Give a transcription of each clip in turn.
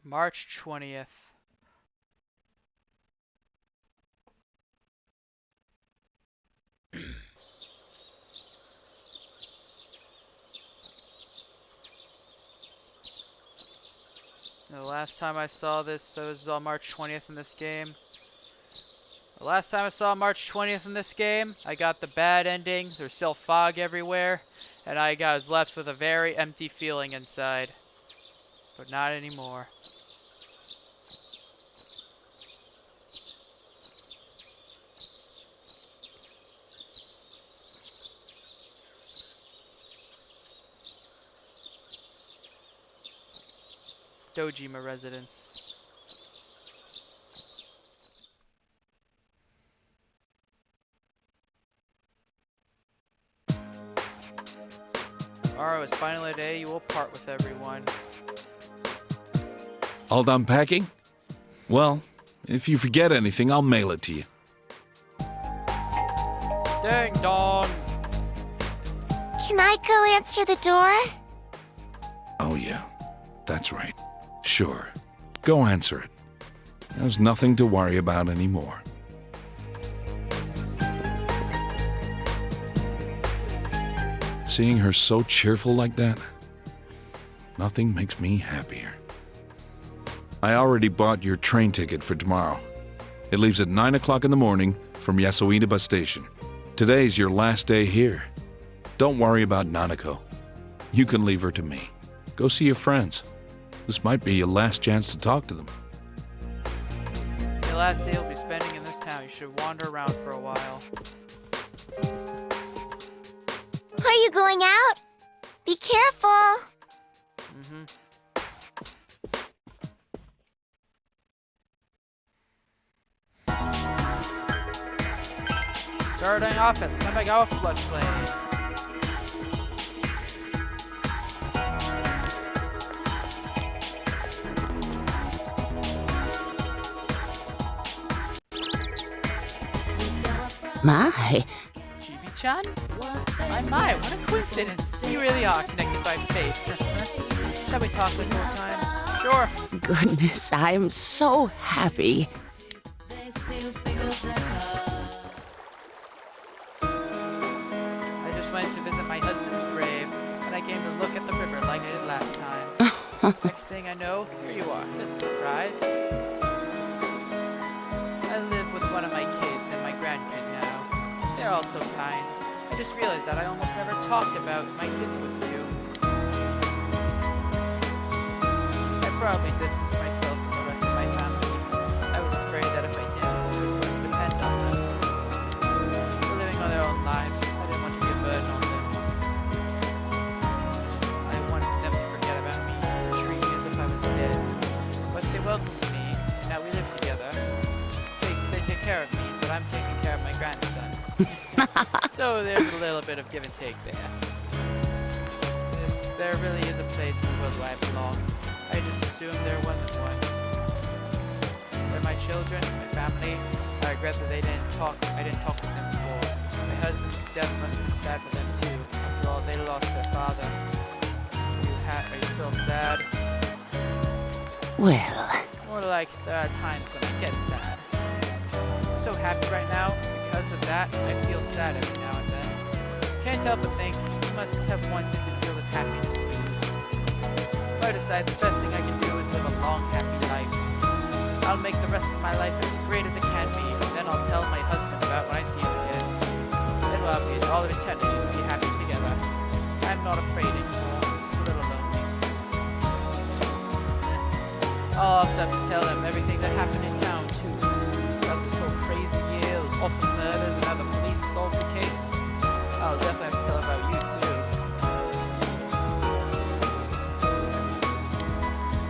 March 20th. The last time I saw this, it was on March 20th in this game. The last time I saw March 20th in this game, I got the bad ending. There's still fog everywhere, and I was left with a very empty feeling inside. But not anymore. Dojima residence. Tomorrow is finally a day you will part with everyone. All done packing? Well, if you forget anything, I'll mail it to you. Ding dong! Can I go answer the door? Oh yeah, that's right. Sure. Go answer it. There's nothing to worry about anymore. Seeing her so cheerful like that, nothing makes me happier. I already bought your train ticket for tomorrow. It leaves at 9 o'clock in the morning from Yasuina bus station. Today's your last day here. Don't worry about Nanako. You can leave her to me. Go see your friends. This might be your last chance to talk to them. Your last day you'll be spending in this town. You should wander around for a while. Are you going out? Be careful. Starting offense. Time to go floodplain. My, Chibi-chan? My, what a coincidence. We really are connected by fate. Shall we talk with more time? Sure. goodness, I am so happy. I just went to visit my husband's grave, and I came to look at the river like I did last time. Next thing I know, here you are. This is a surprise. I live with one of my kids and my grandkid now. They're all so kind. I just realized that I almost never talked about my kids with you. I probably distanced myself from the rest of my family. I was afraid that if I did, it would depend on them. They're living on their own lives. I didn't want to be a burden on them. I wanted them to forget about me and treat me as if I was dead. But they welcomed me, and now we live together. They take care of me, but I'm taking care of my grandson. So there's a little bit of give and take there. There really is a place in the world where I belong. I just assumed there wasn't one. They're my children, my family. I regret that I didn't talk with them before. My husband's death must have been sad for them too. After all, they lost their father. Are you still sad? Well, More like there are times when I get sad. I'm so happy right now. Because of that, I feel sad every now and then. Can't help but think you must have wanted to feel this happiness too. So I decide the best thing I can do is live a long, happy life. I'll make the rest of my life as great as it can be, and then I'll tell my husband about when I see him again. Then we'll have all of eternity to be happy together. I'm not afraid anymore. It's a little lonely. I'll also have to tell them everything that happened in town too. About this whole crazy year, those awful murders, and how the police solved the case. I'll definitely have to tell about you too.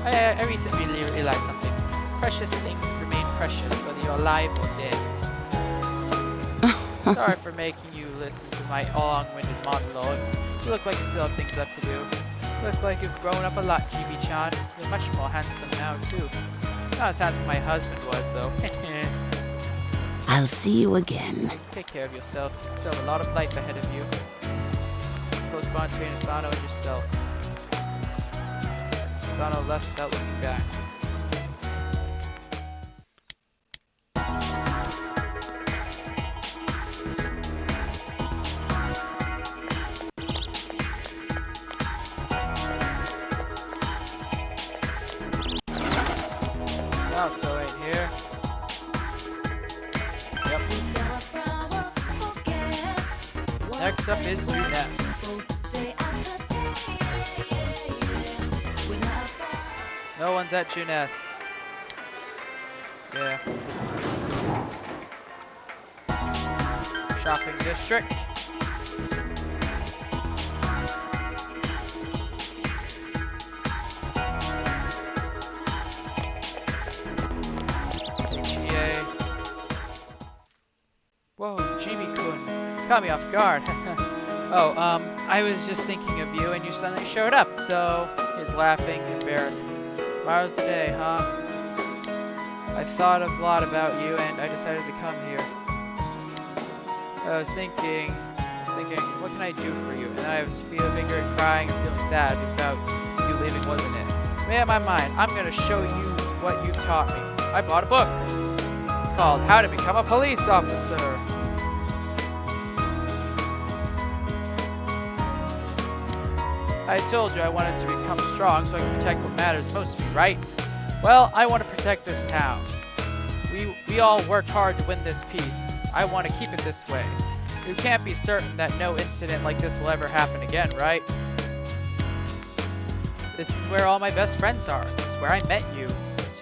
I recently realized something. Precious things remain precious whether you're alive or dead. Sorry for making you listen to my long-winded monologue. You look like you still have things left to do. You look like you've grown up a lot, Chibi-chan. You're much more handsome now too. Not as handsome my husband was though. I'll see you again. Take care of yourself. You still have a lot of life ahead of you. Postpone train Asano and yourself. Asano left without looking back. Next up is Junes. No one's at Junes. Yeah. Shopping district. GTA. Whoa, Jimmy-kun. Caught me off guard. Oh, I was just thinking of you and you suddenly showed up, so he's laughing, embarrassed. Tomorrow's the day, huh? I thought a lot about you and I decided to come here. I was thinking, what can I do for you? And I was feeling crying and feeling sad about you leaving, wasn't it? Made up my mind. I'm gonna show you what you taught me. I bought a book. It's called How to Become a Police Officer. I told you I wanted to become strong so I can protect what matters most to me, right? Well, I want to protect this town. We all worked hard to win this peace. I want to keep it this way. You can't be certain that no incident like this will ever happen again, right? This is where all my best friends are. This is where I met you.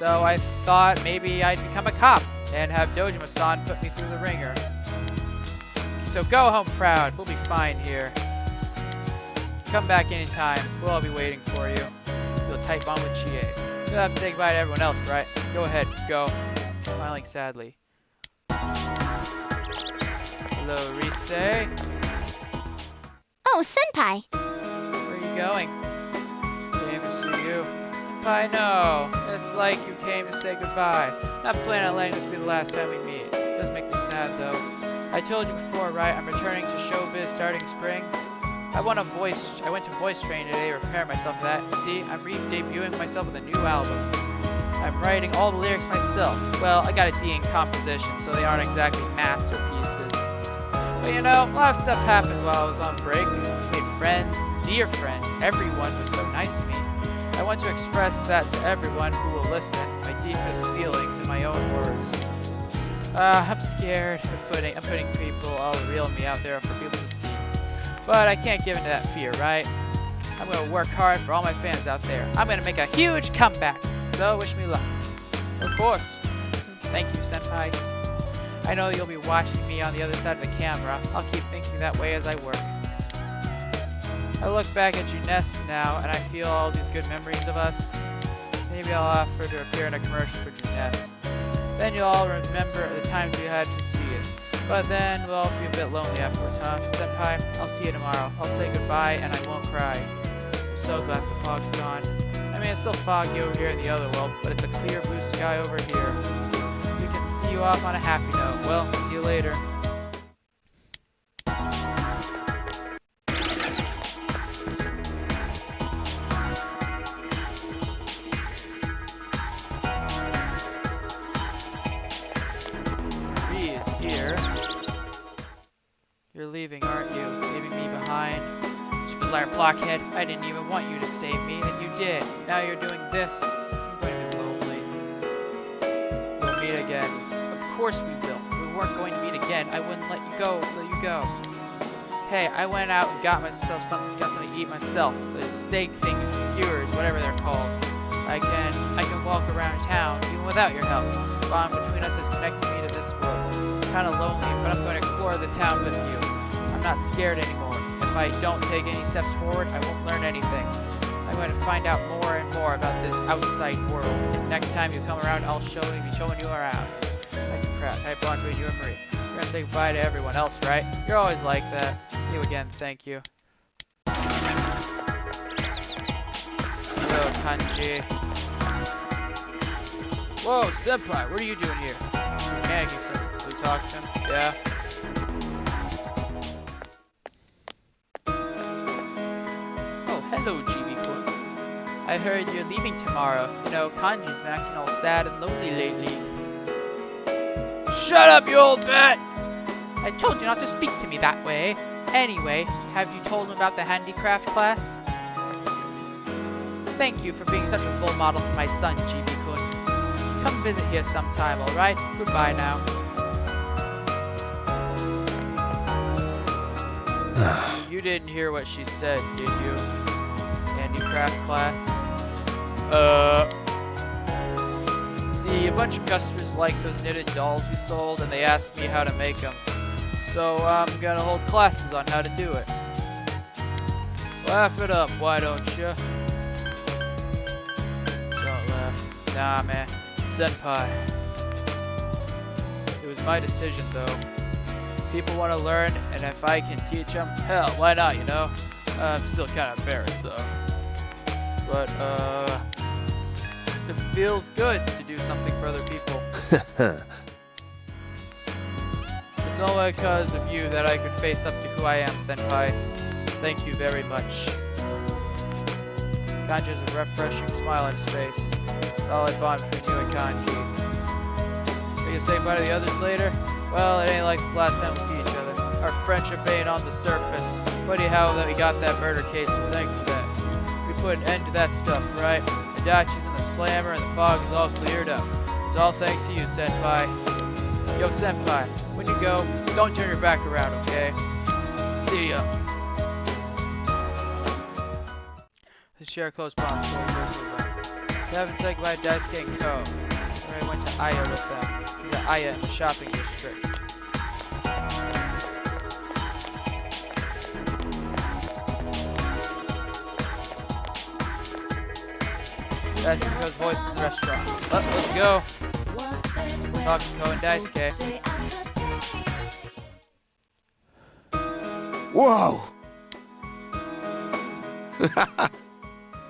So I thought maybe I'd become a cop and have Dojima-san put me through the ringer. So go home proud. We'll be fine here. Come back anytime. We'll all be waiting for you. You'll type on with Chie. You'll have to say goodbye to everyone else, right? Go ahead. Go. Smiling sadly. Hello, Rise. Oh, Senpai. Where are you going? Came to see you. Senpai, no. It's like you came to say goodbye. Not planning on letting this be the last time we meet. It does make me sad, though. I told you before, right? I'm returning to showbiz starting spring. I went to voice training today to prepare myself for that. See, I'm re-debuting myself with a new album. I'm writing all the lyrics myself. Well, I got a D in composition, so they aren't exactly masterpieces. But you know, a lot of stuff happened while I was on break. Made friends, dear friends. Everyone was so nice to me. I want to express that to everyone who will listen, my deepest feelings in my own words. I'm scared. I'm putting people, all the real me out there for people to see. But I can't give in to that fear, right? I'm going to work hard for all my fans out there. I'm going to make a huge comeback. So wish me luck. Of course. Thank you, Senpai. I know you'll be watching me on the other side of the camera. I'll keep thinking that way as I work. I look back at Junes now, and I feel all these good memories of us. Maybe I'll offer to appear in a commercial for Junes. Then you'll all remember the times we had to see it. But then we'll all be a bit lonely afterwards, huh? Senpai, I'll see you tomorrow. I'll say goodbye and I won't cry. I'm so glad the fog's gone. I mean, it's still foggy over here in the other world, but it's a clear blue sky over here. We can see you off on a happy note. Well, see you later. You're leaving, aren't you? Leaving me behind? Stupid liar blockhead. I didn't even want you to save me, and you did. Now you're doing this. I'm going to be lonely. We'll meet again. Of course we will. If we weren't going to meet again, I wouldn't let you go. Hey, I went out and got something to eat myself. The steak thing, skewers, whatever they're called. I can walk around town even without your help. The bond between us has connected me to this world. Kind of lonely, but I'm going to explore the town with you. I'm not scared anymore. If I don't take any steps forward, I won't learn anything. I'm going to find out more and more about this outside world. Next time you come around, I'll be showing you around. Like crap, I blocked you and Marie. You're going to say goodbye to everyone else, right? You're always like that. See you again, thank you. Hello, Kanji. Whoa, Senpai, what are you doing here? Nagging something. We talk to him? Yeah. Oh, hello, Jimmy-kun. I heard you're leaving tomorrow. You know, Kanji's been acting all sad and lonely lately. Shut up, you old bat! I told you not to speak to me that way. Anyway, have you told him about the handicraft class? Thank you for being such a role model for my son, Jimmy-kun. Come visit here sometime, alright? Goodbye now. You didn't hear what she said, did you? Handicraft class? See, a bunch of customers like those knitted dolls we sold, and they asked me how to make them. So I'm gonna hold classes on how to do it. Laugh it up, why don't you? Don't laugh. Nah, man. Senpai. It was my decision, though. People want to learn, and if I can teach them, hell, why not, you know? I'm still kind of embarrassed, though. But, it feels good to do something for other people. It's all because of you that I could face up to who I am, Senpai. Thank you very much. Kanji's a refreshing smile on his face. Solid bond between you and Kanji. Are you say bye to the others later? Well, it ain't like the last time we see each other. Our friendship ain't on the surface. Funny how that we got that murder case, so thanks for that. We put an end to that stuff, right? Adachi's in the slammer and the fog is all cleared up. It's all thanks to you, Senpai. Yo, Senpai, when you go, don't turn your back around, okay? See ya. The share close bonds. Kevin said goodbye to Daisuke and Ko. Then I went to Aya with them. He's at Aya in the shopping district. Daisuke's voice in the restaurant. Let's go. Talk to Ko and Daisuke. Whoa!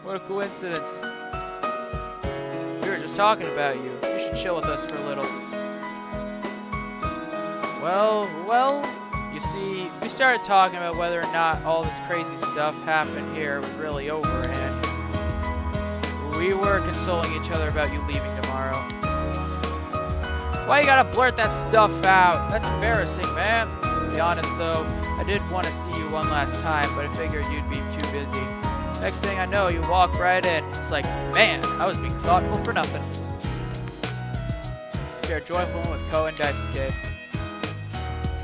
What a coincidence. We were just talking about you. You should chill with us for a little. Well, you see, we started talking about whether or not all this crazy stuff happened here was really over, and we were consoling each other about you leaving tomorrow. Why you gotta blurt that stuff out? That's embarrassing, man. To be honest though, I did want to see you one last time, but I figured you'd be too busy. Next thing I know, you walk right in. It's like, man, I was being thoughtful for nothing. Share a joyful one with Ko and Daisuke.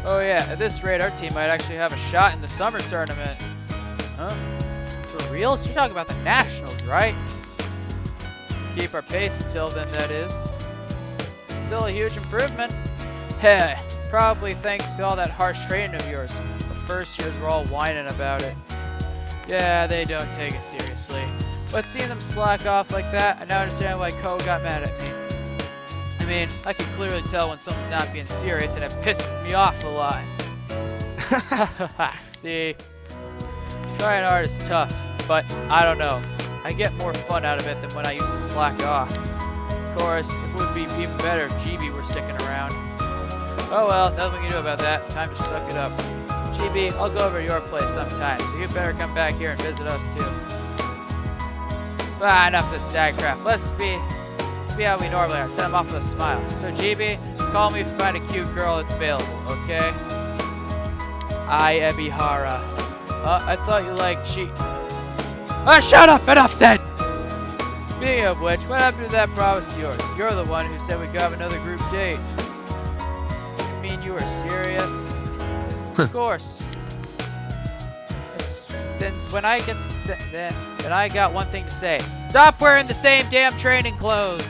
Oh yeah, at this rate, our team might actually have a shot in the summer tournament. Huh? For reals? You're talking about the nationals, right? Keep our pace until then, that is. Still a huge improvement. Heh, probably thanks to all that harsh training of yours. The first years were all whining about it. Yeah, they don't take it seriously. But seeing them slack off like that, I now understand why Ko got mad at me. I mean, I can clearly tell when someone's not being serious, and it pisses me off a lot. See? Trying hard is tough, but I don't know. I get more fun out of it than when I used to slack off. Of course, it would be even better if GB were sticking around. Oh well, nothing we can do about that. Time to suck it up. GB, I'll go over to your place sometime, so you better come back here and visit us too. Enough of this sad crap. Let's be how we normally are. Send them off with a smile. So GB, call me if you find a cute girl that's available, okay? I, Ebihara. I thought you liked shut up! Enough said! Speaking of which, what happened to that promise of yours? You're the one who said we could have another group date. You mean you were serious? Of course. Then I got one thing to say. Stop wearing the same damn training clothes!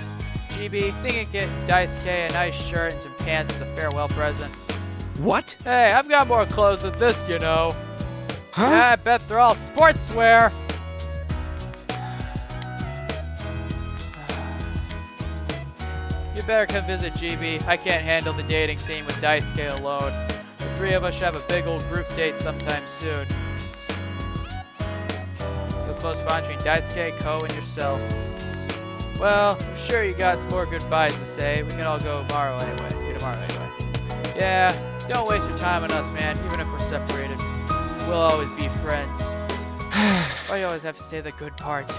GB, think you get Daisuke a nice shirt and some pants as a farewell present. What? Hey, I've got more clothes than this, you know. Huh? Yeah, I bet they're all sportswear. You better come visit GB. I can't handle the dating scene with Daisuke alone. The three of us should have a big old group date sometime soon. The close bond between Daisuke, Ko, and yourself. Well, I'm sure you got some more goodbyes to say. We can all go tomorrow anyway. Yeah, don't waste your time on us, man, even if we're separated. We'll always be friends. Why do you always have to say the good part?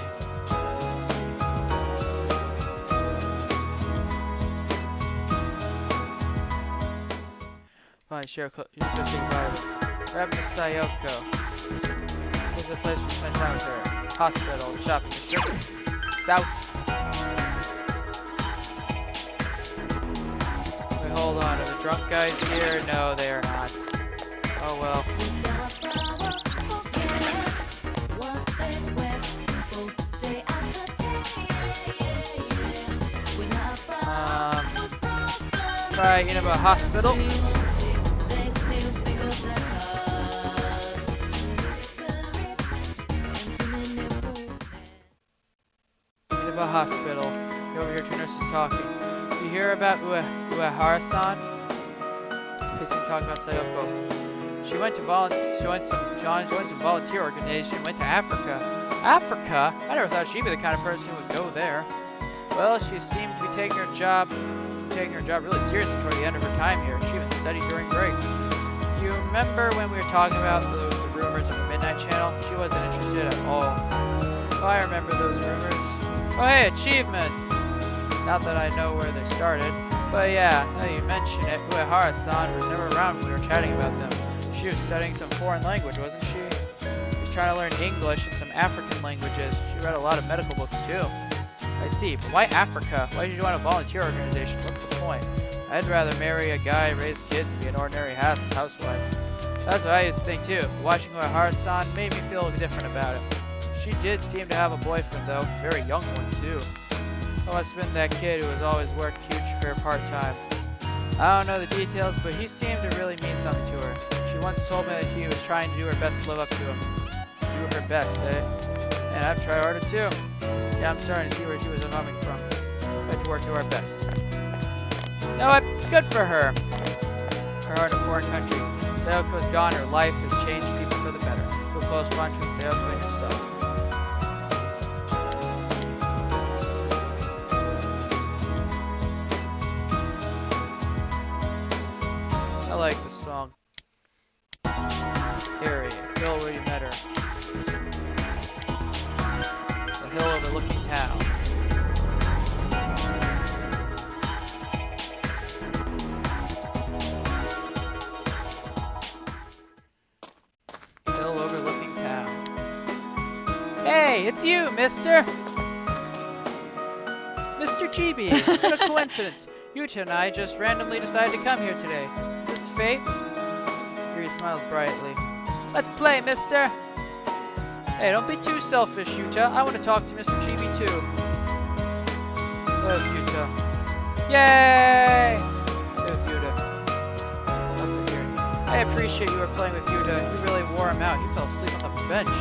Fine, sure, you should take part of it. Grab the Sayoko. This is a place we spend time with her. Hospital, shopping district. South. Wait, hold on. Are the drunk guys here? No, they are not. Oh well. Right, Inaba Hospital. Inaba Hospital. You overhear two nurses talking. You hear about Uehara-san? They seem talking about Sayoko. She went to join some volunteer organization, went to Africa. Africa? I never thought she'd be the kind of person who would go there. Well, she seemed to be taking her job really seriously toward the end of her time here. She even studied during break. Do you remember when we were talking about the rumors of the Midnight Channel? She wasn't interested at all. Oh, I remember those rumors. Oh, hey, achievement! Not that I know where they started. But yeah, now that you mention it, Uehara-san was never around when we were chatting about them. She was studying some foreign language, wasn't she? She was trying to learn English and some African languages. She read a lot of medical books too. I see, but why Africa? Why did you join a volunteer organization? What's the point? I'd rather marry a guy, raise kids, and be an ordinary housewife. That's what I used to think too. Watching Uehara-san made me feel different about it. She did seem to have a boyfriend though, a very young one too. It must have been that kid who was always working huge for her part-time. I don't know the details, but he seemed to really mean something to her. She once told me that she was trying to do her best to live up to him. Do her best, eh? And I'd try harder too. Yeah, I'm starting to see where she was coming from. We have to work to our best. You know what? Good for her. Her heart in a foreign country. Sayoko is gone. Her life has changed people for the better. Feel close bunch with Sayoko and yourself. I like this song. Harry, Hill where you met her. The hill overlooking town. Hill overlooking town. Hey, it's you, mister! Mr. Chibi, what a coincidence. Yuta and I just randomly decided to come here today. Is this fate? Yuri smiles brightly. Let's play, mister! Hey, don't be too selfish, Yuta. I want to talk to Mr. Chibi too. There's Yuta. Yay! There's Yuta. Love to hear it. I appreciate you were playing with Yuta. You really wore him out. He fell asleep on the bench.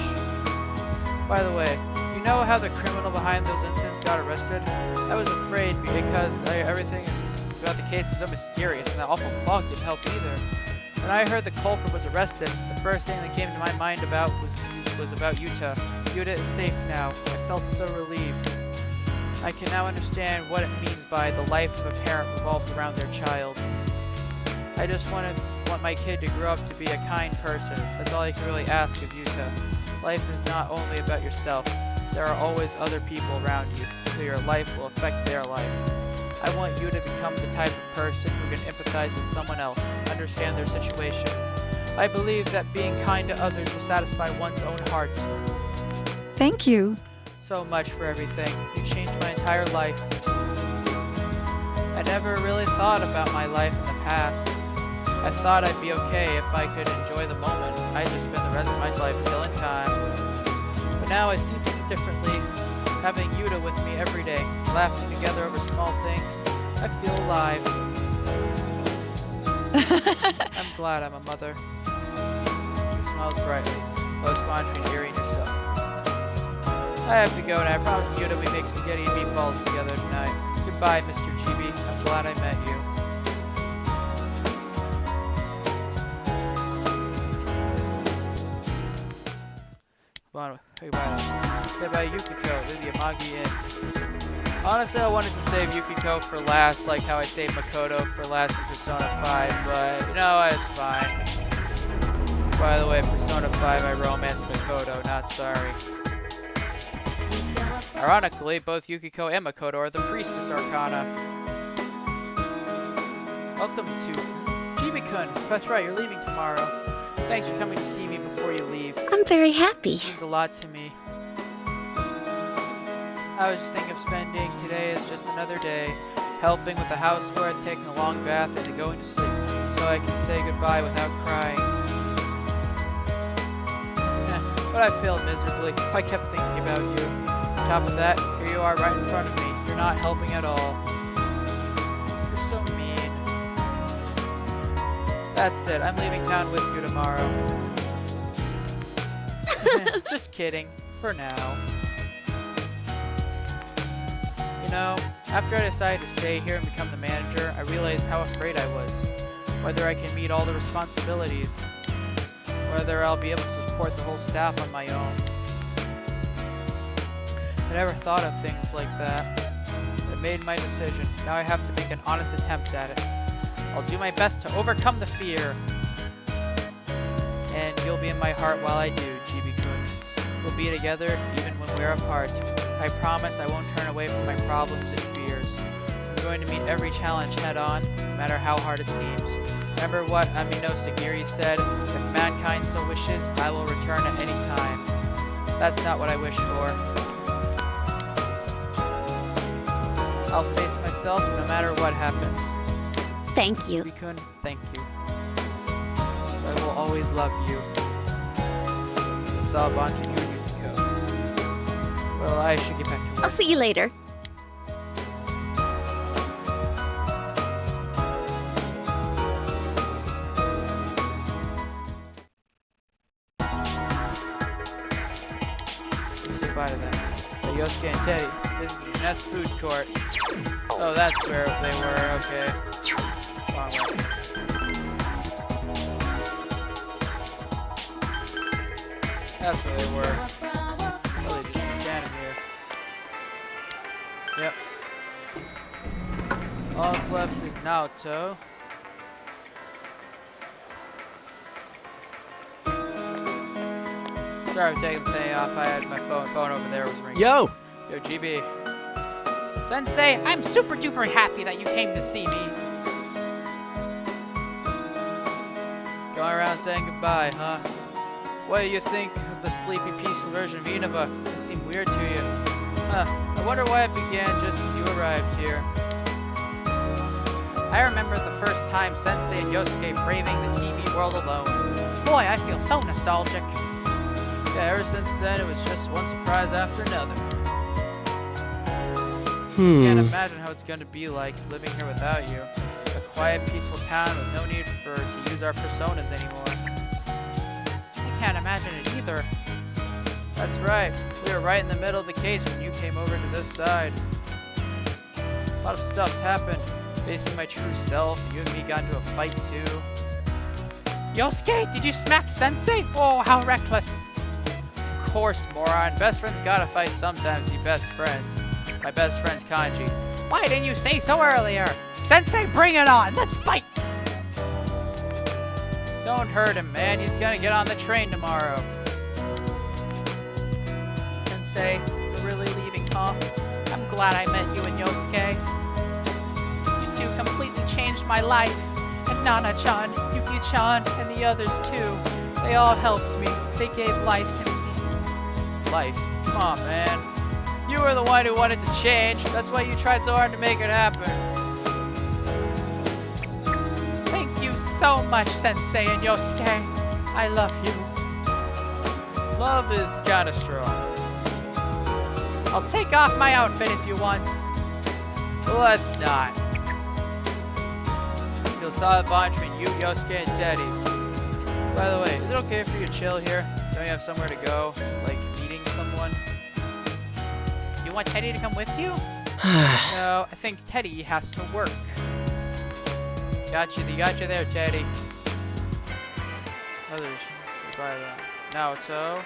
By the way, you know how the criminal behind those incidents got arrested? I was afraid because everything about the case is so mysterious, and that awful fog didn't help either. When I heard the culprit was arrested, the first thing that came to my mind was about Yuta. Yuta is safe now. I felt so relieved. I can now understand what it means by the life of a parent revolves around their child. I just want my kid to grow up to be a kind person. That's all I can really ask of Yuta. Life is not only about yourself. There are always other people around you, so your life will affect their life. I want you to become the type of person who can empathize with someone else, understand their situation. I believe that being kind to others will satisfy one's own heart. Thank you. So much for everything. You changed my entire life. I never really thought about my life in the past. I thought I'd be okay if I could enjoy the moment. I just spend the rest of my life killing time. But now I see things differently. Having Yuta with me every day, laughing together over small things, I feel alive. I'm glad I'm a mother. She smiles brightly, close bond between Yuri and yourself. I have to go now. I promised Yuta we make spaghetti and meatballs together tonight. Goodbye, Mr. Chibi. I'm glad I met you. Say bye Yukiko, this is the Amagi Inn. Honestly, I wanted to save Yukiko for last, like how I saved Makoto for last in Persona 5, but you know, it's fine. By the way, Persona 5, I romanced Makoto, not sorry. Ironically, both Yukiko and Makoto are the Priestess Arcana. Welcome to Chibi-kun. That's right, you're leaving tomorrow. Thanks for coming to see me before you leave. I'm very happy. It means a lot to me. I was just thinking of spending today as just another day, helping with the housework, taking a long bath, and then going to sleep, so I can say goodbye without crying. But I failed miserably. I kept thinking about you. On top of that, here you are right in front of me. You're not helping at all. You're so mean. That's it. I'm leaving town with you tomorrow. Just kidding. For now. You know, after I decided to stay here and become the manager, I realized how afraid I was. Whether I can meet all the responsibilities. Whether I'll be able to support the whole staff on my own. I never thought of things like that. I made my decision. Now I have to make an honest attempt at it. I'll do my best to overcome the fear. And you'll be in my heart while I do, Chibi-kun. We'll be together even when we're apart. I promise I won't turn away from my problems and fears. I'm going to meet every challenge head on, no matter how hard it seems. Remember what Amino Sagiri said? If mankind so wishes, I will return at any time. That's not what I wish for. I'll face myself no matter what happens. Thank you. Chibi-kun, thank you. I will always love you. Sawabunchi Yu Yukiko. Well, I should get back to work. I'll see you later. Say bye to them. Yosuke and Teddy. This is the Nest food court. Oh, that's where they were. Okay. Wrong way. That's where they were. Oh, they just standing here. Yep. All that's left is Naoto. Sorry for taking the day off. I had my phone over there was ringing. Yo! Yo, GB. Sensei, I'm super duper happy that you came to see me. Going around saying goodbye, huh? What do you think of the sleepy, peaceful version of Inaba? It seemed weird to you. Huh. I wonder why it began just as you arrived here. I remember the first time Sensei and Yosuke braving the TV world alone. Boy, I feel so nostalgic. Yeah, ever since then, it was just one surprise after another. Can't imagine how it's going to be like living here without you. A quiet, peaceful town with no need to use our personas anymore. I can't imagine it either. That's right. We were right in the middle of the case when you came over to this side. A lot of stuff's happened. Facing my true self, you and me got into a fight too. Yosuke, did you smack Sensei? Oh, how reckless. Of course, moron. Best friends gotta fight sometimes, you best friends. My best friend's Kanji. Why didn't you say so earlier? Sensei, bring it on! Let's fight! Don't hurt him, man. He's gonna get on the train tomorrow. Sensei, you're really leaving, huh? I'm glad I met you and Yosuke. You two completely changed my life. And Nana-chan, Yuki-chan, and the others too. They all helped me. They gave life to me. Life? Come on, man. You were the one who wanted to change. That's why you tried so hard to make it happen. Thank you so much, Sensei and Yosuke. I love you. Love is kinda strong. I'll take off my outfit if you want. Let's not. You'll saw the bond between you, Yosuke, and Teddy. By the way, is it okay for you to chill here? Don't you have somewhere to go? Like meeting someone? You want Teddy to come with you? No, I think Teddy has to work. Got you there, Teddy. Others, goodbye then. Naoto.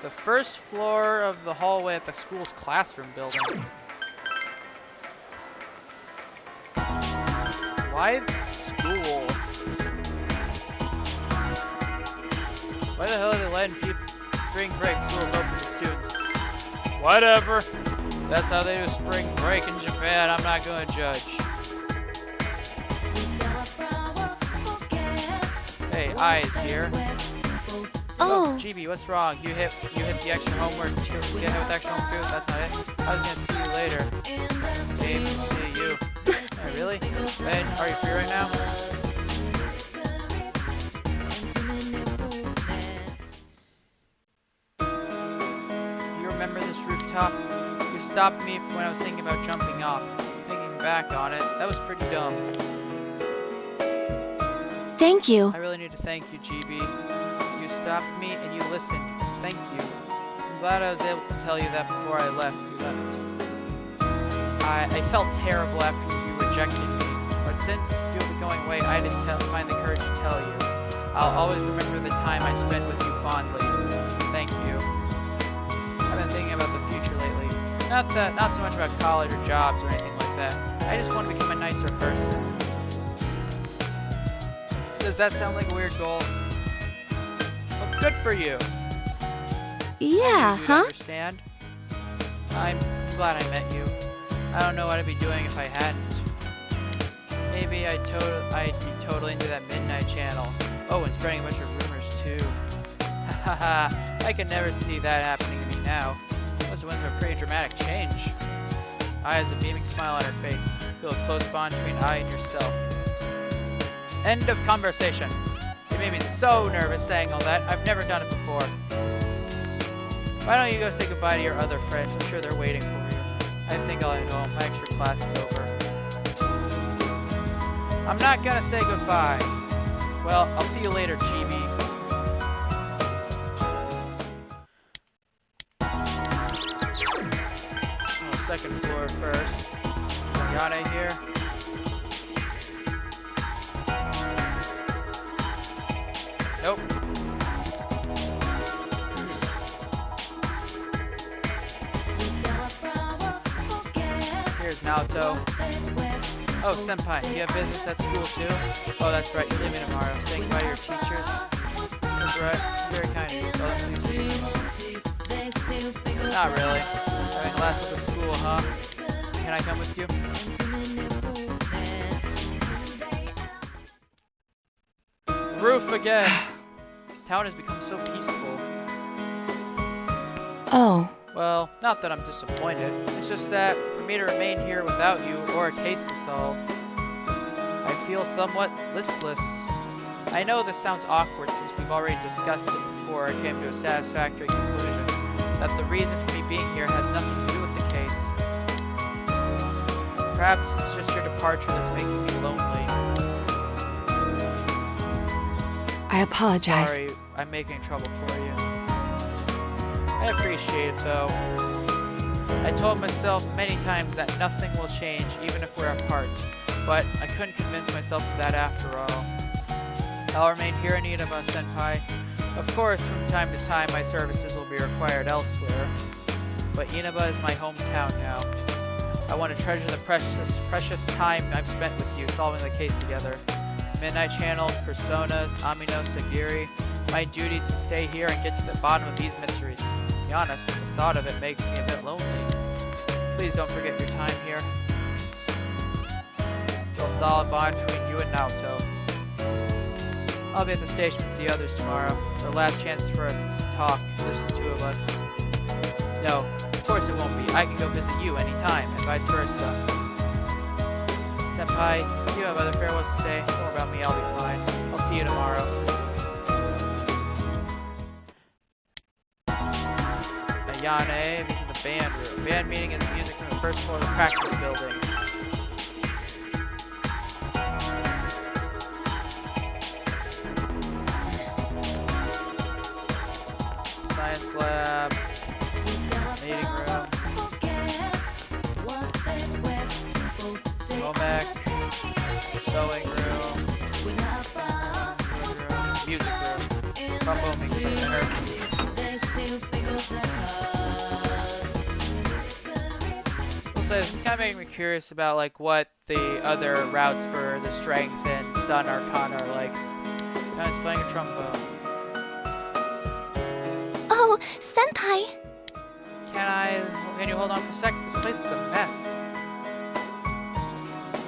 The first floor of the hallway at the school's classroom building. Why school? Why the hell are they letting spring break schools open to students? Whatever. That's how they do spring break in Japan. I'm not going to judge. Hey, Eyes here. Oh, GB, what's wrong? You hit the extra homework too. You get hit with extra homework too? That's not it. I was gonna see you later. Maybe see you. Oh, really? Ben, are you free right now? You remember this rooftop? You stopped me when I was thinking about jumping off. Thinking back on it, that was pretty dumb. Thank you. I really need to thank you, GB. You stopped me and you listened. Thank you. I'm glad I was able to tell you that before I left. You left. I felt terrible after you rejected me, but since you'll be going away, I didn't find the courage to tell you. I'll always remember the time I spent with you fondly. Thank you. I've been thinking about the future lately. Not so much about college or jobs or anything like that. I just want to become a nicer person. Does that sound like a weird goal? Well, good for you. Yeah, You huh? understand? I'm glad I met you. I don't know what I'd be doing if I hadn't. Maybe I'd be totally into that Midnight Channel. Oh, and spreading a bunch of rumors too. Haha, I could never see that happening to me now. Must have went through a pretty dramatic change. I has a beaming smile on her face. Feel a close bond between I and yourself. End of conversation. You made me so nervous saying all that. I've never done it before. Why don't you go say goodbye to your other friends? I'm sure they're waiting for you. I think I'll head home. My extra class is over. I'm not gonna say goodbye. Well, I'll see you later, Chibi. Oh, second floor first. Yane here. Nope. Here's Naoto. Oh, Senpai, you have business at school too? Oh, that's right, you're leaving tomorrow. Saying goodbye to your teachers? That's right, very kind of you. Oh, not really. Having last week of school, huh? Can I come with you? Roof again! This town has become so peaceful. Oh. Well, not that I'm disappointed. It's just that for me to remain here without you or a case to solve, I feel somewhat listless. I know this sounds awkward since we've already discussed it before I came to a satisfactory conclusion that the reason for me being here has nothing to do with the case. Perhaps it's just your departure that's making me lonely. I apologize. Sorry, I'm making trouble for you. I appreciate it though. I told myself many times that nothing will change even if we're apart, but I couldn't convince myself of that after all. I'll remain here in Inaba, Senpai. Of course, from time to time my services will be required elsewhere, but Inaba is my hometown now. I want to treasure the precious time I've spent with you solving the case together. Midnight Channel, Personas, Amino, Sagiri. My duty is to stay here and get to the bottom of these mysteries. To be honest, the thought of it makes me a bit lonely. Please don't forget your time here. Feel a solid bond between you and Naoto. I'll be at the station with the others tomorrow. Our last chance for us to talk, just the two of us. No, of course it won't be. I can go visit you anytime, and vice versa. Senpai, if you have other farewells to say, don't worry about me, I'll be fine. I'll see you tomorrow. Ayane, this is the band room. Band meeting is music from the first floor of the practice building. Science lab. Meeting room. Womack. Sewing room. Music room. Trombone center. It's kind of making me curious about like what the other routes for the strength and sun arcana are like. Now he's playing a trombone. Oh, Senpai. Can you hold on for a second? This place is a mess.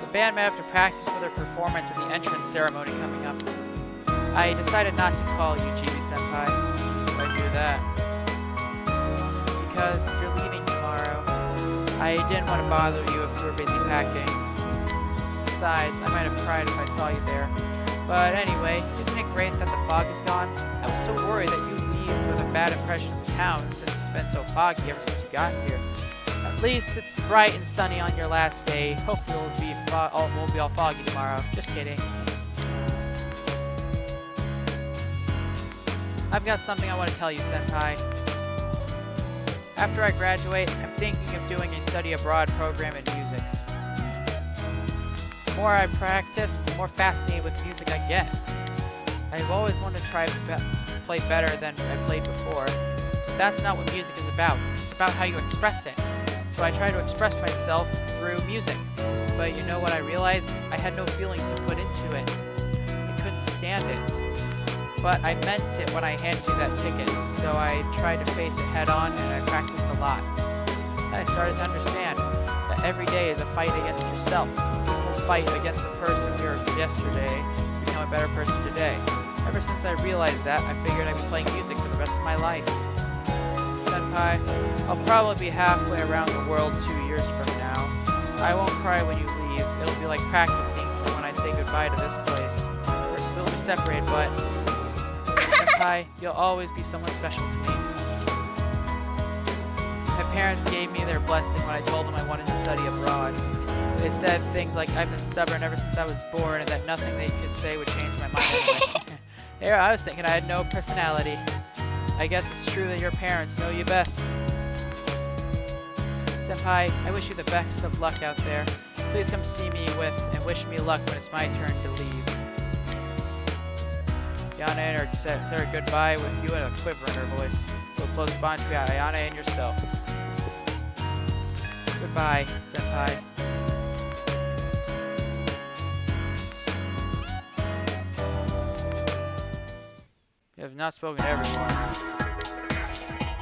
The band may have to practice for their performance at the entrance ceremony coming up. I decided not to call you GB Senpai. Why'd I do that? Because you're leaving tomorrow. I didn't want to bother you if you were busy packing. Besides, I might have cried if I saw you there. But anyway, isn't it great that the fog is gone? I was so worried that you'd leave with a bad impression of the town since it's been so foggy ever since you got here. At least it's bright and sunny on your last day. Hopefully it won't be all foggy tomorrow. Just kidding. I've got something I want to tell you, Senpai. After I graduate, I'm thinking of doing a study abroad program in music. The more I practice, the more fascinated with music I get. I've always wanted to try to play better than I played before. But that's not what music is about. It's about how you express it. So I try to express myself through music. But you know what I realized? I had no feelings to put into it. I couldn't stand it. But I meant it when I handed you that ticket, so I tried to face it head on and I practiced a lot. Then I started to understand that every day is a fight against yourself. A fight against the person you were yesterday to become a better person today. Ever since I realized that, I figured I'd be playing music for the rest of my life. Senpai, I'll probably be halfway around the world 2 years from now. I won't cry when you leave. It'll be like practicing for when I say goodbye to this place. We're still be separated, but Senpai, you'll always be someone special to me. My parents gave me their blessing when I told them I wanted to study abroad. They said things like I've been stubborn ever since I was born and that nothing they could say would change my mind anyway. Here I was thinking I had no personality. I guess it's true that your parents know you best. Senpai, I wish you the best of luck out there. Please come see me and wish me luck when it's my turn to leave. Yana and her said her goodbye with you and a quiver in her voice. So close bond to Ayane and yourself. Goodbye, Senpai. You have not spoken to everyone.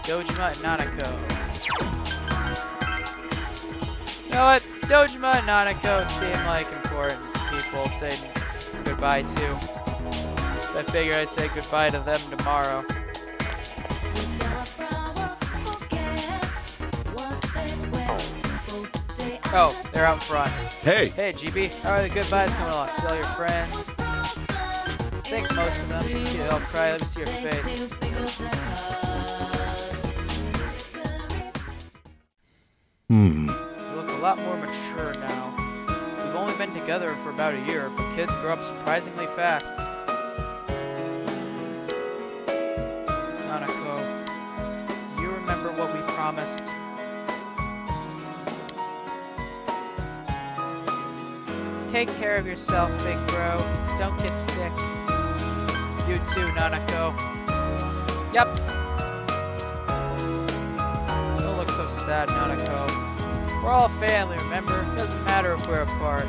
Dojima and Nanako. You know what? Dojima and Nanako seem like important people to say goodbye to. I figured I'd say goodbye to them tomorrow. Oh, they're out front. Hey! Hey, GB. How are the goodbyes coming along? Tell your friends. I think most of them. I'll cry. Let me see your face. You look a lot more mature now. We've only been together for about a year, but kids grow up surprisingly fast. Nanako, do you remember what we promised? Take care of yourself, big bro. Don't get sick. You too, Nanako. Yep. Don't look so sad, Nanako. We're all family, remember? Doesn't matter if we're apart.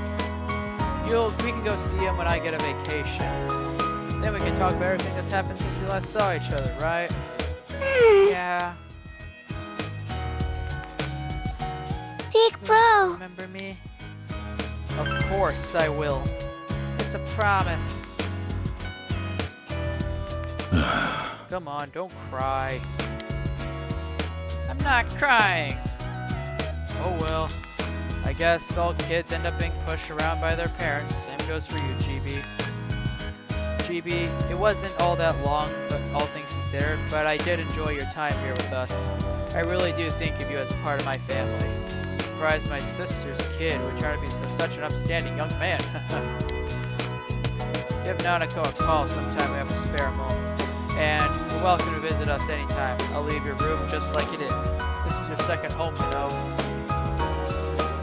We can go see him when I get a vacation. Then we can talk about everything that's happened since we last saw each other, right? Yeah. Big bro. Remember me? Of course I will. It's a promise. Come on, don't cry. I'm not crying. Oh well. I guess all kids end up being pushed around by their parents. Same goes for you, GB. GB, it wasn't all that long, but all things considered, but I did enjoy your time here with us. I really do think of you as a part of my family. Surprised my sister's kid would try to be such an upstanding young man. Give Nanako a call sometime we have a spare moment. And you're welcome to visit us anytime. I'll leave your room just like it is. This is your second home, you know.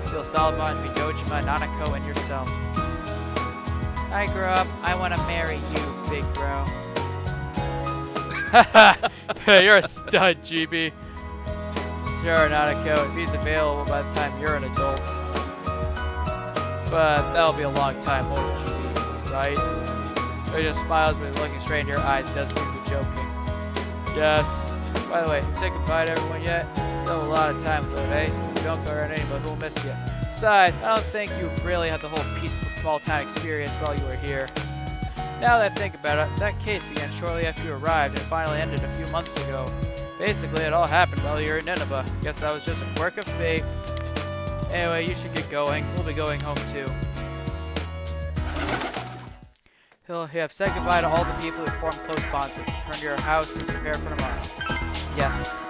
Feel solid bond between Dojima, Nanako, and yourself. I grew up, I want to marry you, big bro. You're a stud, GB. Sure, Nanako, if he's available by the time you're an adult. But that'll be a long time, won't it, GB, right? So he just smiles, but looking straight into your eyes, doesn't seem to be joking. Yes. By the way, say goodbye to everyone yet? Still a lot of time left, eh? Don't go around anybody, we'll miss you. Besides, I don't think you really had the whole peaceful small town experience while you were here. Now that I think about it, that case began shortly after you arrived and finally ended a few months ago. Basically, it all happened while you were in Nineveh. Guess that was just a quirk of fate. Anyway, you should get going. We'll be going home too. He'll have said goodbye to all the people who formed close bonds with. Return to your house and prepare for tomorrow. Yes.